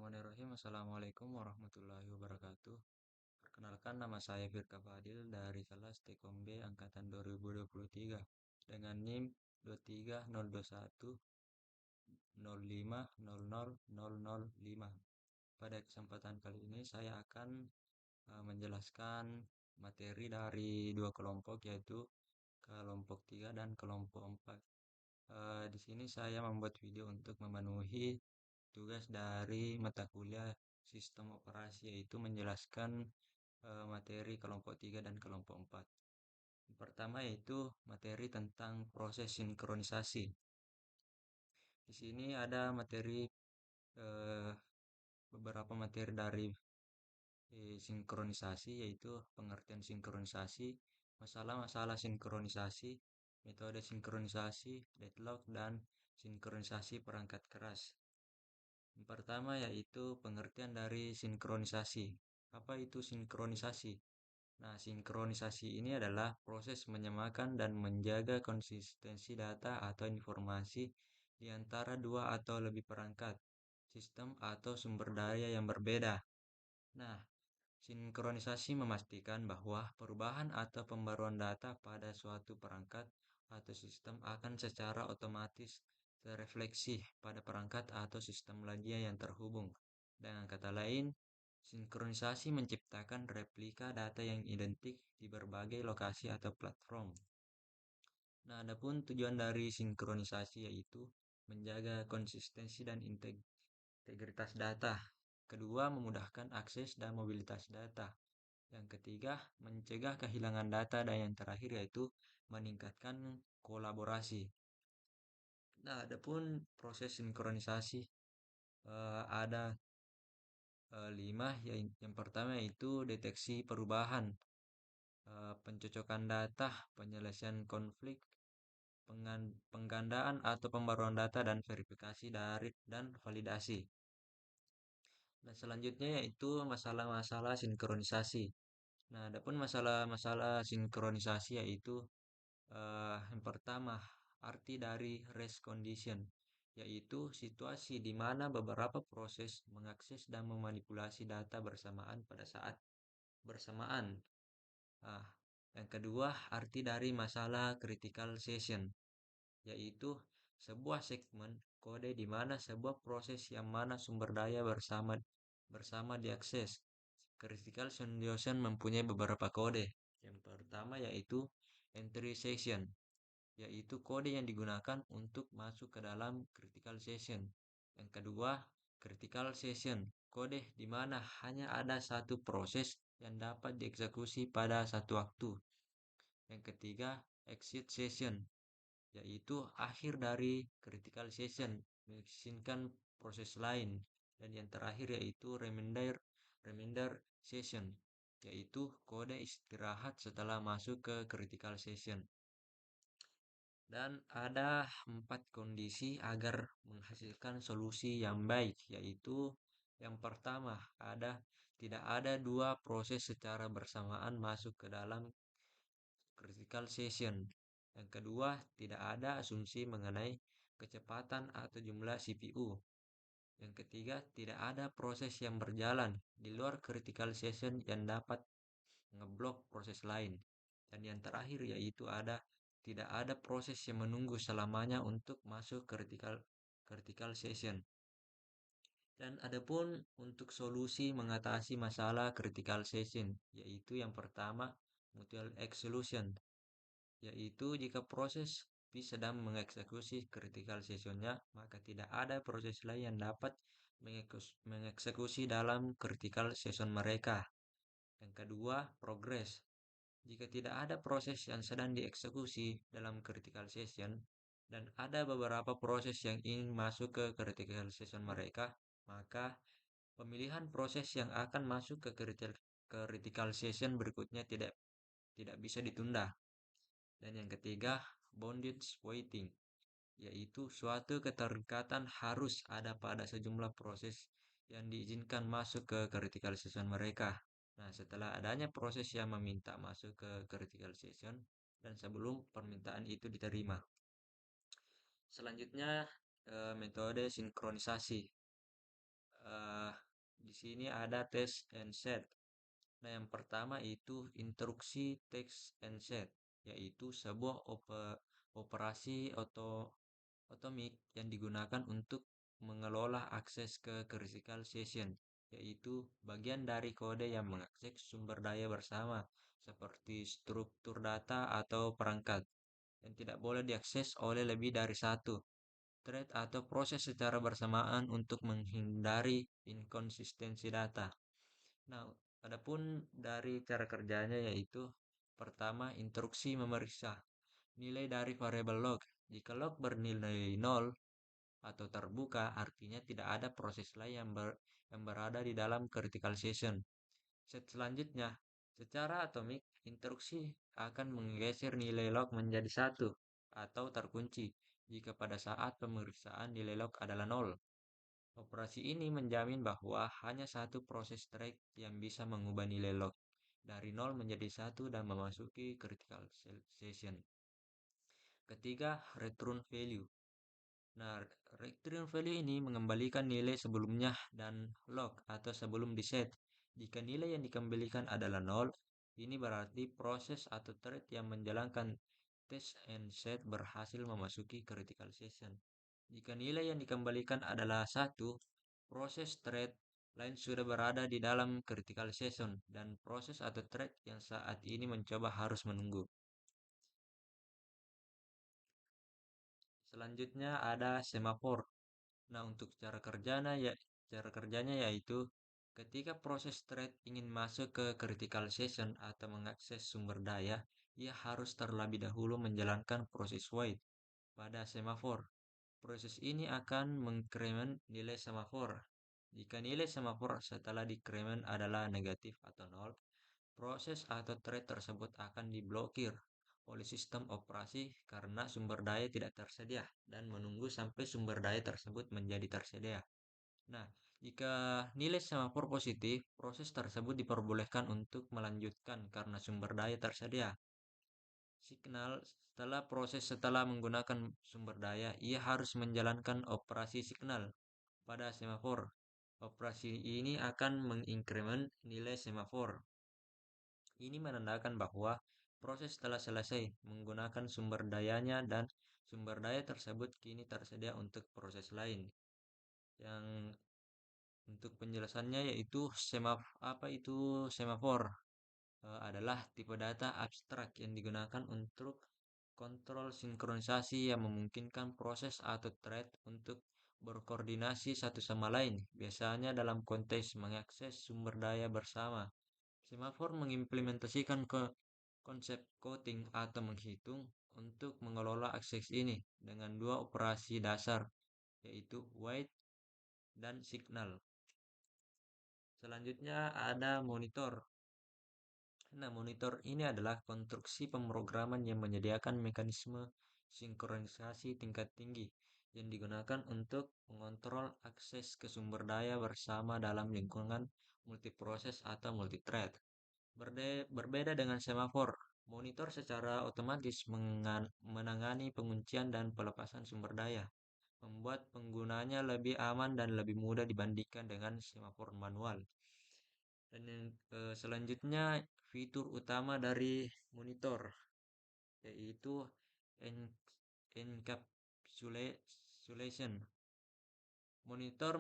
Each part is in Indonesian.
Bismillahirrahmanirrahim. Assalamualaikum warahmatullahi wabarakatuh. Perkenalkan, nama saya Firka Fadil dari kelas Tekom B angkatan 2023 dengan NIM 2302105000005. Pada kesempatan kali ini saya akan menjelaskan materi dari dua kelompok, yaitu kelompok 3 dan kelompok 4. Di sini saya membuat video untuk memenuhi tugas dari mata kuliah sistem operasi, yaitu menjelaskan materi kelompok 3 dan kelompok 4. Yang pertama yaitu materi tentang proses sinkronisasi. Di sini ada materi eh, beberapa materi dari sinkronisasi, yaitu pengertian sinkronisasi, masalah-masalah sinkronisasi, metode sinkronisasi, deadlock, dan sinkronisasi perangkat keras. Yang pertama yaitu pengertian dari sinkronisasi. Apa itu sinkronisasi? Nah, sinkronisasi ini adalah proses menyamakan dan menjaga konsistensi data atau informasi di antara dua atau lebih perangkat, sistem atau sumber daya yang berbeda. Nah, sinkronisasi memastikan bahwa perubahan atau pembaruan data pada suatu perangkat atau sistem akan secara otomatis terefleksi pada perangkat atau sistem lainnya yang terhubung. Dengan kata lain, sinkronisasi menciptakan replika data yang identik di berbagai lokasi atau platform. Nah, adapun tujuan dari sinkronisasi yaitu menjaga konsistensi dan integritas data. Kedua, memudahkan akses dan mobilitas data. Yang ketiga, mencegah kehilangan data, dan yang terakhir yaitu meningkatkan kolaborasi. Nah, adapun proses sinkronisasi ada lima. Yang pertama yaitu deteksi perubahan, pencocokan data, penyelesaian konflik, penggandaan atau pembaruan data, dan verifikasi dari dan validasi. Nah, selanjutnya yaitu masalah-masalah sinkronisasi. Nah, adapun masalah-masalah sinkronisasi yaitu yang pertama, arti dari race condition, yaitu situasi di mana beberapa proses mengakses dan memanipulasi data bersamaan pada saat bersamaan. Ah, yang kedua, arti dari masalah critical session, yaitu sebuah segmen kode di mana sebuah proses yang mana sumber daya bersama diakses. Critical session mempunyai beberapa kode. Yang pertama yaitu entry session, yaitu kode yang digunakan untuk masuk ke dalam critical session. Yang kedua, critical session, kode di mana hanya ada satu proses yang dapat dieksekusi pada satu waktu. Yang ketiga, exit session, yaitu akhir dari critical session, mengizinkan proses lain. Dan yang terakhir yaitu remainder session, yaitu kode istirahat setelah masuk ke critical session. Dan ada 4 kondisi agar menghasilkan solusi yang baik, yaitu yang pertama, tidak ada dua proses secara bersamaan masuk ke dalam critical session. Yang kedua, tidak ada asumsi mengenai kecepatan atau jumlah CPU. Yang ketiga, tidak ada proses yang berjalan di luar critical session yang dapat ngeblok proses lain. Dan yang terakhir yaitu tidak ada proses yang menunggu selamanya untuk masuk critical session. Dan adapun untuk solusi mengatasi masalah critical session, yaitu yang pertama, mutual exclusion, yaitu jika proses P sedang mengeksekusi critical sessionnya, maka tidak ada proses lain yang dapat mengeksekusi dalam critical session mereka. Yang kedua, progress. Jika tidak ada proses yang sedang dieksekusi dalam critical session dan ada beberapa proses yang ingin masuk ke critical session mereka, maka pemilihan proses yang akan masuk ke critical session berikutnya tidak bisa ditunda. Dan yang ketiga, bondage waiting, yaitu suatu keterikatan harus ada pada sejumlah proses yang diizinkan masuk ke critical session mereka. Nah, setelah adanya proses yang meminta masuk ke critical session dan sebelum permintaan itu diterima. Selanjutnya, metode sinkronisasi. Di sini ada test and set. Nah, yang pertama itu instruksi text and set, yaitu sebuah operasi otomik yang digunakan untuk mengelola akses ke critical session, yaitu bagian dari kode yang mengakses sumber daya bersama, seperti struktur data atau perangkat, yang tidak boleh diakses oleh lebih dari satu thread atau proses secara bersamaan untuk menghindari inkonsistensi data. Nah, adapun dari cara kerjanya yaitu pertama, instruksi memeriksa nilai dari variabel log. Jika log bernilai nol atau terbuka, artinya tidak ada proses lain yang berada di dalam critical session. Selanjutnya, secara atomik, instruksi akan menggeser nilai log menjadi satu atau terkunci jika pada saat pemeriksaan nilai log adalah nol. Operasi ini menjamin bahwa hanya satu proses track yang bisa mengubah nilai log dari nol menjadi satu dan memasuki critical session. Ketiga, return value. Nah, return value ini mengembalikan nilai sebelumnya dan log atau sebelum diset. Jika nilai yang dikembalikan adalah nol, ini berarti proses atau thread yang menjalankan test and set berhasil memasuki critical session. Jika nilai yang dikembalikan adalah satu, proses thread lain sudah berada di dalam critical session dan proses atau thread yang saat ini mencoba harus menunggu. Selanjutnya ada semafor. Nah, untuk cara kerjanya yaitu ketika proses thread ingin masuk ke critical session atau mengakses sumber daya, ia harus terlebih dahulu menjalankan proses wait pada semafor. Proses ini akan mengincrement nilai semafor. Jika nilai semafor setelah decrement adalah negatif atau nol, proses atau thread tersebut akan diblokir oleh sistem operasi karena sumber daya tidak tersedia dan menunggu sampai sumber daya tersebut menjadi tersedia. Nah, jika nilai semafor positif, proses tersebut diperbolehkan untuk melanjutkan karena sumber daya tersedia. Signal setelah menggunakan sumber daya, ia harus menjalankan operasi signal pada semafor. Operasi ini akan mengincrement nilai semafor. Ini menandakan bahwa proses telah selesai menggunakan sumber dayanya dan sumber daya tersebut kini tersedia untuk proses lain. Yang untuk penjelasannya yaitu apa itu semafor? Adalah tipe data abstrak yang digunakan untuk kontrol sinkronisasi yang memungkinkan proses atau thread untuk berkoordinasi satu sama lain, biasanya dalam konteks mengakses sumber daya bersama. Semafor mengimplementasikan konsep coding atau menghitung untuk mengelola akses ini dengan dua operasi dasar, yaitu wait dan signal. Selanjutnya ada monitor. Nah, monitor ini adalah konstruksi pemrograman yang menyediakan mekanisme sinkronisasi tingkat tinggi yang digunakan untuk mengontrol akses ke sumber daya bersama dalam lingkungan multiproses atau multithread. Berbeda dengan semafor, monitor secara otomatis menangani penguncian dan pelepasan sumber daya, membuat penggunanya lebih aman dan lebih mudah dibandingkan dengan semafor manual. Dan yang selanjutnya fitur utama dari monitor yaitu en- encapsulation. Monitor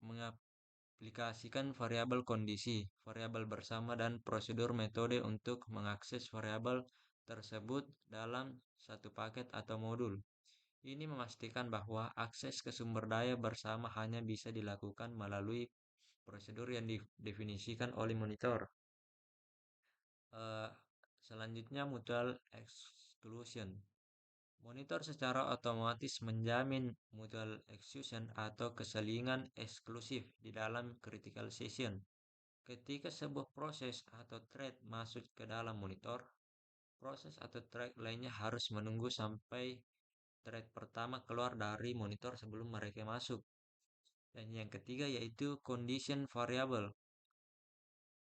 mengaplikasikan variabel kondisi, variabel bersama dan prosedur metode untuk mengakses variabel tersebut dalam satu paket atau modul. Ini memastikan bahwa akses ke sumber daya bersama hanya bisa dilakukan melalui prosedur yang didefinisikan oleh monitor. Eh, Selanjutnya mutual exclusion. Monitor secara otomatis menjamin mutual exclusion atau keselingan eksklusif di dalam critical session. Ketika sebuah proses atau thread masuk ke dalam monitor, proses atau thread lainnya harus menunggu sampai thread pertama keluar dari monitor sebelum mereka masuk. Dan yang ketiga yaitu condition variable.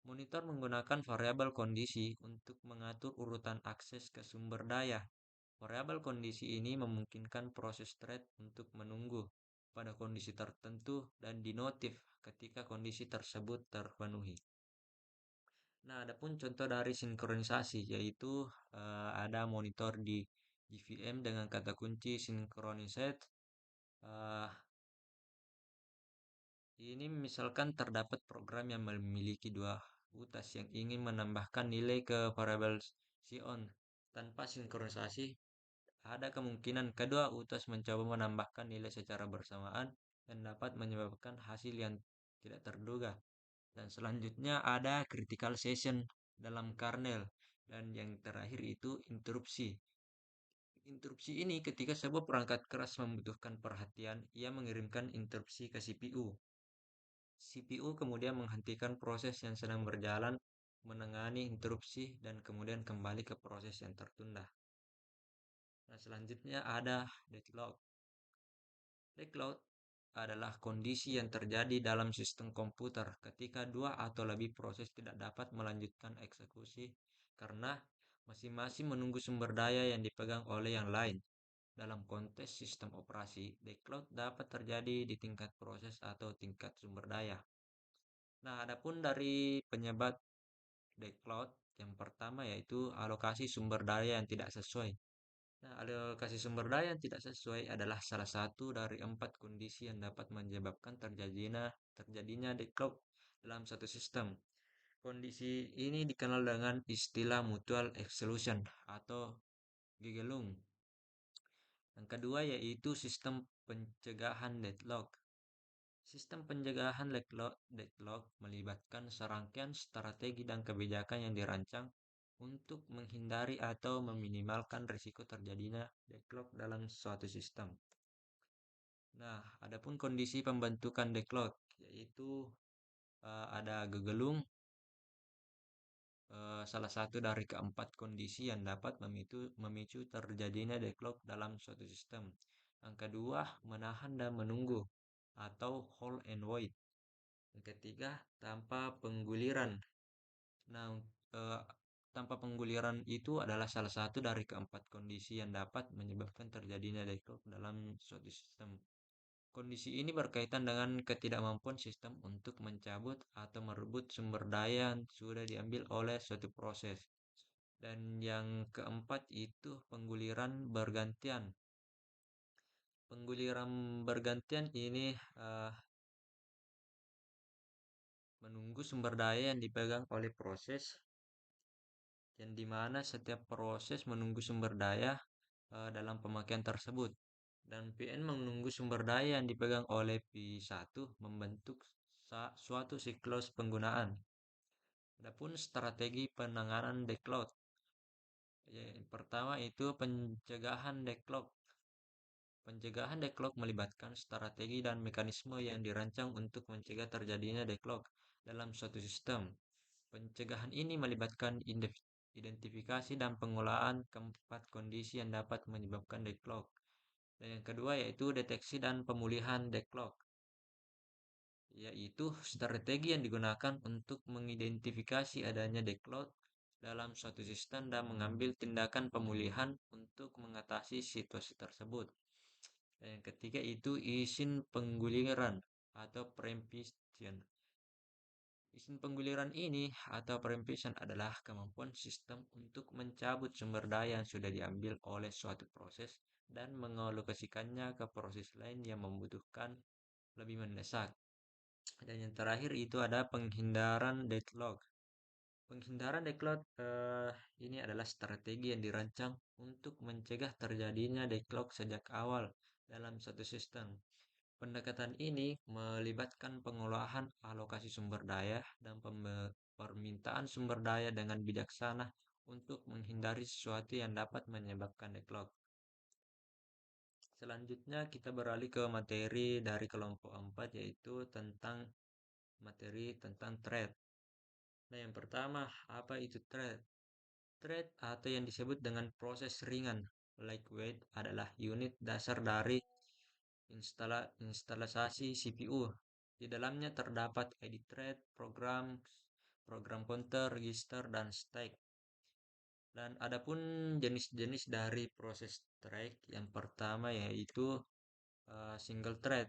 Monitor menggunakan variabel kondisi untuk mengatur urutan akses ke sumber daya. Variabel kondisi ini memungkinkan proses thread untuk menunggu pada kondisi tertentu dan dinotif ketika kondisi tersebut terpenuhi. Nah, adapun contoh dari sinkronisasi yaitu ada monitor di JVM dengan kata kunci synchronized. Eh, ini misalkan terdapat program yang memiliki dua utas yang ingin menambahkan nilai ke variabel Sion tanpa sinkronisasi. Ada kemungkinan kedua utas mencoba menambahkan nilai secara bersamaan dan dapat menyebabkan hasil yang tidak terduga. Dan selanjutnya ada critical session dalam kernel. Dan yang terakhir itu interupsi. Interupsi ini ketika sebuah perangkat keras membutuhkan perhatian, ia mengirimkan interupsi ke CPU. CPU kemudian menghentikan proses yang sedang berjalan, menangani interupsi, dan kemudian kembali ke proses yang tertunda. Nah, selanjutnya ada deadlock. Deadlock adalah kondisi yang terjadi dalam sistem komputer ketika dua atau lebih proses tidak dapat melanjutkan eksekusi karena masing-masing menunggu sumber daya yang dipegang oleh yang lain. Dalam konteks sistem operasi, deadlock dapat terjadi di tingkat proses atau tingkat sumber daya. Nah, adapun dari penyebab deadlock, yang pertama yaitu alokasi sumber daya yang tidak sesuai. Nah, alokasi sumber daya yang tidak sesuai adalah salah satu dari 4 kondisi yang dapat menyebabkan terjadinya deadlock dalam satu sistem. Kondisi ini dikenal dengan istilah mutual exclusion atau Gegelung. Yang kedua yaitu sistem pencegahan deadlock. Sistem pencegahan deadlock melibatkan serangkaian strategi dan kebijakan yang dirancang untuk menghindari atau meminimalkan risiko terjadinya deadlock dalam suatu sistem. Nah, adapun kondisi pembentukan deadlock yaitu ada gegelung, salah satu dari keempat kondisi yang dapat memicu terjadinya deadlock dalam suatu sistem. Yang kedua, menahan dan menunggu atau hold and wait. Yang ketiga, tanpa pengguliran. Nah, eh, tanpa pengguliran itu adalah salah satu dari keempat kondisi yang dapat menyebabkan terjadinya deadlock dalam suatu sistem. Kondisi ini berkaitan dengan ketidakmampuan sistem untuk mencabut atau merebut sumber daya yang sudah diambil oleh suatu proses. Dan yang keempat itu pengguliran bergantian. Pengguliran bergantian ini menunggu sumber daya yang dipegang oleh proses, yang dimana setiap proses menunggu sumber daya dalam pemakaian tersebut. Dan PN menunggu sumber daya yang dipegang oleh P1 membentuk suatu siklus penggunaan. Adapun strategi penanganan deadlock. Yang pertama itu pencegahan deadlock. Pencegahan deadlock melibatkan strategi dan mekanisme yang dirancang untuk mencegah terjadinya deadlock dalam suatu sistem. Pencegahan ini melibatkan identifikasi dan pengolahan keempat kondisi yang dapat menyebabkan deadlock. Dan yang kedua yaitu deteksi dan pemulihan deadlock, yaitu strategi yang digunakan untuk mengidentifikasi adanya deadlock dalam suatu sistem dan mengambil tindakan pemulihan untuk mengatasi situasi tersebut. Dan yang ketiga itu izin pengguliran atau preemption. Izin pengguliran ini atau preemption adalah kemampuan sistem untuk mencabut sumber daya yang sudah diambil oleh suatu proses dan mengalokasikannya ke proses lain yang membutuhkan lebih mendesak. Dan yang terakhir itu ada penghindaran deadlock. Penghindaran deadlock ini adalah strategi yang dirancang untuk mencegah terjadinya deadlock sejak awal dalam satu sistem. Pendekatan ini melibatkan pengolahan alokasi sumber daya dan permintaan sumber daya dengan bijaksana untuk menghindari sesuatu yang dapat menyebabkan deadlock. Selanjutnya kita beralih ke materi dari kelompok 4 yaitu tentang materi tentang thread. Nah, yang pertama, apa itu thread? Thread atau yang disebut dengan proses ringan, lightweight adalah unit dasar dari instalasi CPU. Di dalamnya terdapat edit thread, program counter, register, dan stack. Dan adapun jenis-jenis dari proses thread, yang pertama yaitu single thread.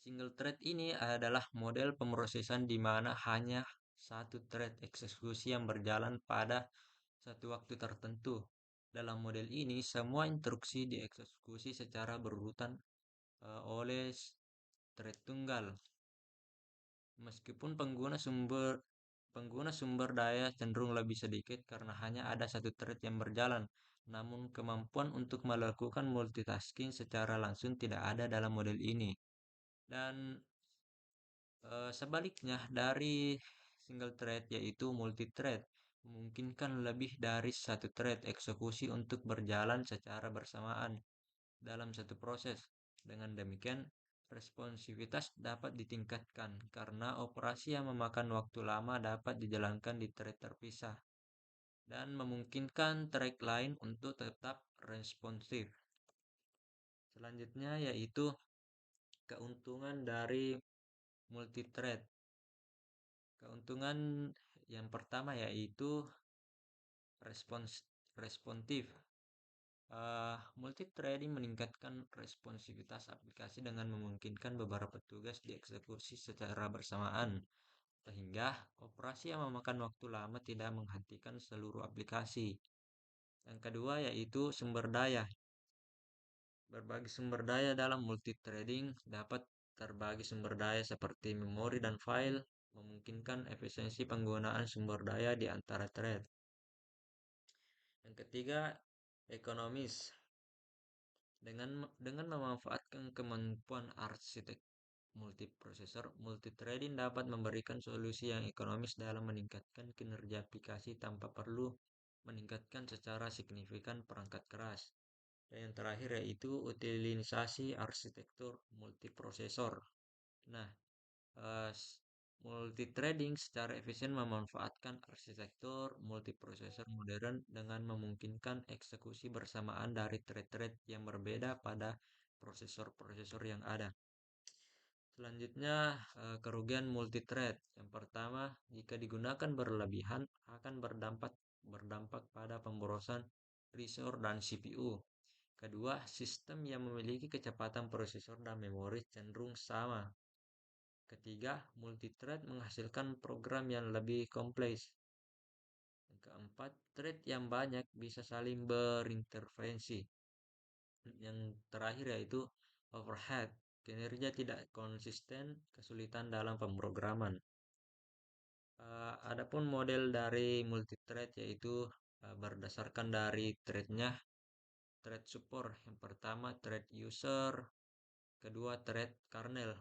Single thread ini adalah model pemrosesan di mana hanya satu thread eksekusi yang berjalan pada satu waktu tertentu. Dalam model ini, semua instruksi dieksekusi secara berurutan oleh thread tunggal. Meskipun pengguna sumber daya cenderung lebih sedikit karena hanya ada satu thread yang berjalan, namun kemampuan untuk melakukan multitasking secara langsung tidak ada dalam model ini. Dan sebaliknya dari single thread yaitu multi-thread memungkinkan lebih dari satu thread eksekusi untuk berjalan secara bersamaan dalam satu proses. Dengan demikian, responsivitas dapat ditingkatkan karena operasi yang memakan waktu lama dapat dijalankan di thread terpisah dan memungkinkan thread lain untuk tetap responsif. Selanjutnya yaitu keuntungan dari multi-thread. Keuntungan yang pertama yaitu respons responsif. Multithreading meningkatkan responsivitas aplikasi dengan memungkinkan beberapa tugas dieksekusi secara bersamaan, sehingga operasi yang memakan waktu lama tidak menghentikan seluruh aplikasi. Yang kedua yaitu sumber daya. Berbagi sumber daya dalam multithreading dapat terbagi sumber daya seperti memori dan file, memungkinkan efisiensi penggunaan sumber daya di antara thread. Yang ketiga, ekonomis. Dengan memanfaatkan kemampuan arsitek multiprosesor, multithreading dapat memberikan solusi yang ekonomis dalam meningkatkan kinerja aplikasi tanpa perlu meningkatkan secara signifikan perangkat keras. Dan yang terakhir yaitu utilisasi arsitektur multiprosesor. Nah, eh, multithreading secara efisien memanfaatkan arsitektur multiprosesor modern dengan memungkinkan eksekusi bersamaan dari thread-thread yang berbeda pada prosesor-prosesor yang ada. Selanjutnya, kerugian multithread. Yang pertama, jika digunakan berlebihan akan berdampak pada pemborosan resource dan CPU. Kedua, sistem yang memiliki kecepatan prosesor dan memori cenderung sama. Ketiga, multithread menghasilkan program yang lebih kompleks. Yang keempat, thread yang banyak bisa saling berinterferensi. Yang terakhir yaitu overhead, kinerja tidak konsisten, kesulitan dalam pemrograman. Adapun model dari multithread yaitu berdasarkan dari threadnya, thread support. Yang pertama thread user, kedua thread kernel.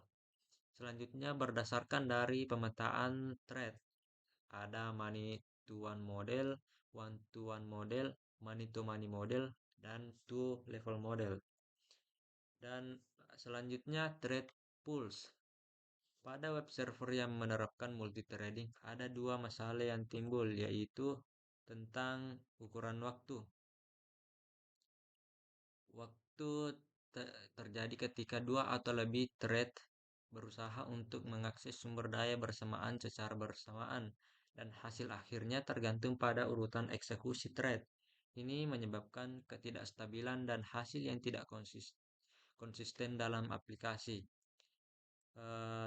Selanjutnya berdasarkan dari pemetaan thread. Ada many to one model, one to one model, many to many model, dan two level model. Dan selanjutnya thread pools. Pada web server yang menerapkan multithreading, ada dua masalah yang timbul, yaitu tentang ukuran waktu. Waktu terjadi ketika dua atau lebih thread berusaha untuk mengakses sumber daya bersamaan secara bersamaan, dan hasil akhirnya tergantung pada urutan eksekusi thread. Ini menyebabkan ketidakstabilan dan hasil yang tidak konsisten dalam aplikasi.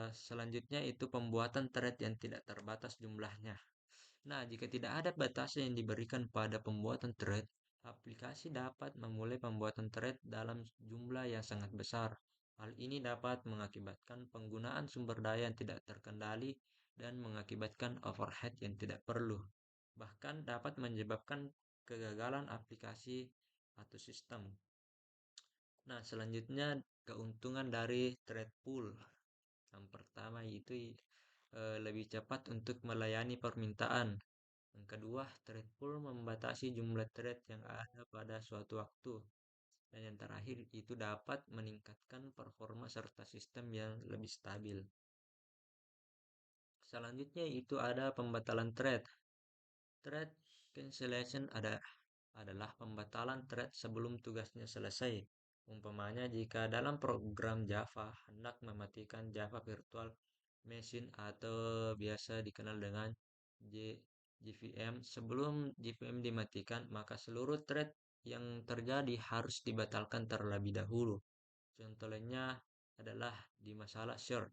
Selanjutnya itu pembuatan thread yang tidak terbatas jumlahnya. Nah, jika tidak ada batasan yang diberikan pada pembuatan thread, aplikasi dapat memulai pembuatan thread dalam jumlah yang sangat besar. Hal ini dapat mengakibatkan penggunaan sumber daya yang tidak terkendali dan mengakibatkan overhead yang tidak perlu. Bahkan dapat menyebabkan kegagalan aplikasi atau sistem. Nah, selanjutnya keuntungan dari thread pool. Yang pertama itu lebih cepat untuk melayani permintaan. Yang kedua, thread pool membatasi jumlah thread yang ada pada suatu waktu. Dan yang terakhir itu dapat meningkatkan performa serta sistem yang lebih stabil. Selanjutnya itu ada pembatalan thread. Thread cancellation adalah pembatalan thread sebelum tugasnya selesai. Umpamanya jika dalam program Java hendak mematikan Java Virtual Machine atau biasa dikenal dengan JVM, sebelum JVM dimatikan, maka seluruh thread yang terjadi harus dibatalkan terlebih dahulu. Contohnya adalah di masalah short.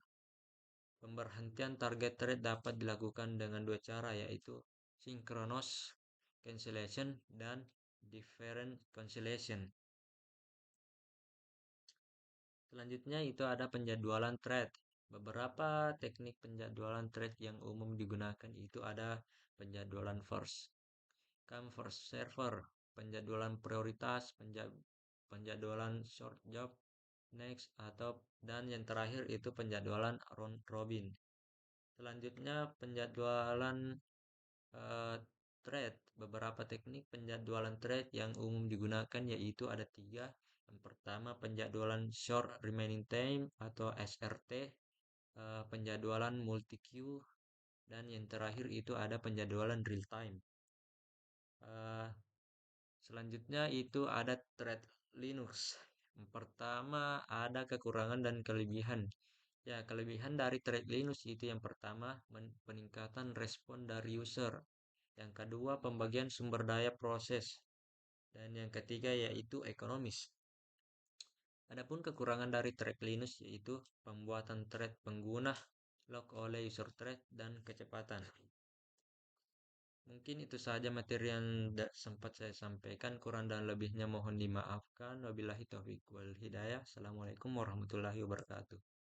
Pemberhentian target thread dapat dilakukan dengan dua cara, yaitu synchronous cancellation dan different cancellation. Selanjutnya itu ada penjadwalan thread. Beberapa teknik penjadwalan thread yang umum digunakan itu ada penjadwalan first come first server, penjadwalan prioritas, penjadwalan short job next, atau dan yang terakhir itu penjadwalan round robin. Selanjutnya penjadwalan eh, thread. Beberapa teknik penjadwalan thread yang umum digunakan yaitu ada tiga. Yang pertama penjadwalan short remaining time atau SRT, penjadwalan multi queue, dan yang terakhir itu ada penjadwalan real time. Eh, Selanjutnya itu ada thread Linux. Yang pertama ada kekurangan dan kelebihan. Ya, kelebihan dari thread Linux itu yang pertama peningkatan respon dari user. Yang kedua pembagian sumber daya proses. Dan yang ketiga yaitu ekonomis. Adapun kekurangan dari thread Linux yaitu pembuatan thread pengguna, lock oleh user thread, dan kecepatan. Mungkin itu saja materi yang sempat saya sampaikan. Kurang dan lebihnya mohon dimaafkan. Wabillahi taufiq wal hidayah. Assalamualaikum warahmatullahi wabarakatuh.